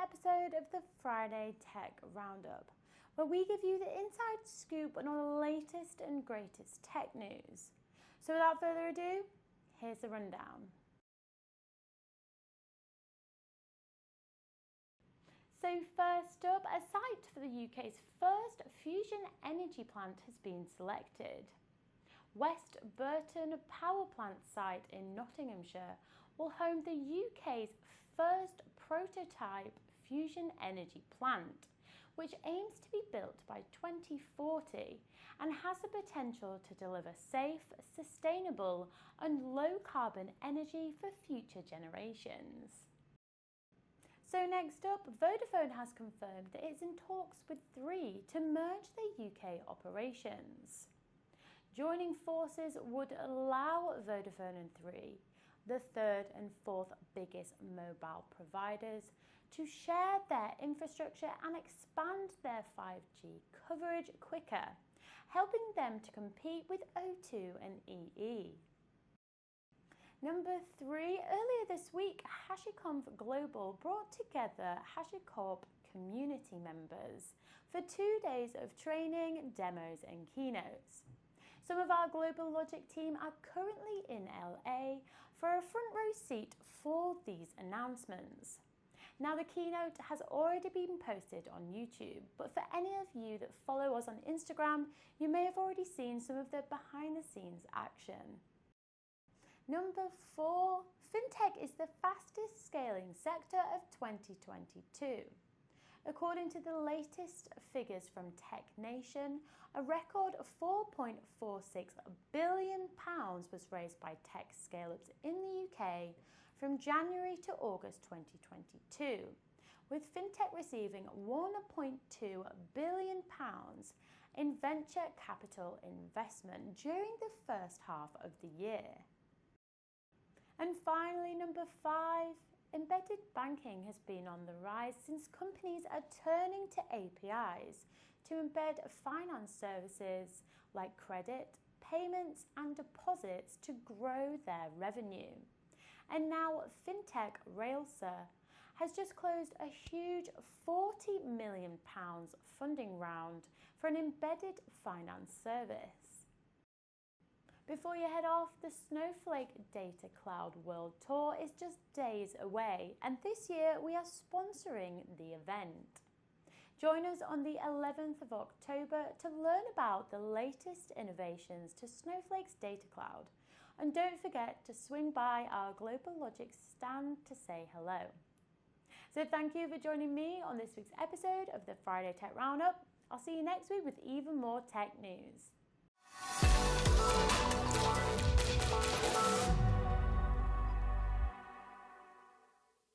episode of the Friday Tech Roundup, where we give you the inside scoop on all the latest and greatest tech news. So without further ado, here's the rundown. So first up, a site for the UK's first fusion energy plant has been selected. West Burton Power Plant site in Nottinghamshire will home the UK's first prototype fusion energy plant, which aims to be built by 2040 and has the potential to deliver safe, sustainable and low-carbon energy for future generations. So next up, Vodafone has confirmed that it's in talks with Three to merge their UK operations. Joining forces would allow Vodafone and Three, the third and fourth biggest mobile providers, to share their infrastructure and expand their 5G coverage quicker, helping them to compete with O2 and EE. Number 3, earlier this week, Hashicorp Global brought together Hashicorp community members for 2 days of training, demos and keynotes. Some of our GlobalLogic team are currently in LA for a front row seat for these announcements. Now, the keynote has already been posted on YouTube, but for any of you that follow us on Instagram, you may have already seen some of the behind the scenes action. Number 4, Fintech is the fastest scaling sector of 2022. According to the latest figures from Tech Nation, a record of £4.46 billion was raised by tech scale-ups in the UK from January to August 2022, with Fintech receiving £1.2 billion in venture capital investment during the first half of the year. And finally, number 5, embedded banking has been on the rise since companies are turning to APIs to embed finance services like credit, payments and deposits to grow their revenue. And now Fintech Railsr has just closed a huge £40 million funding round for an embedded finance service. Before you head off, the Snowflake Data Cloud World Tour is just days away, and this year we are sponsoring the event. Join us on the 11th of October to learn about the latest innovations to Snowflake's data cloud, and don't forget to swing by our GlobalLogic stand to say hello. So thank you for joining me on this week's episode of the Friday Tech Roundup. I'll see you next week with even more tech news.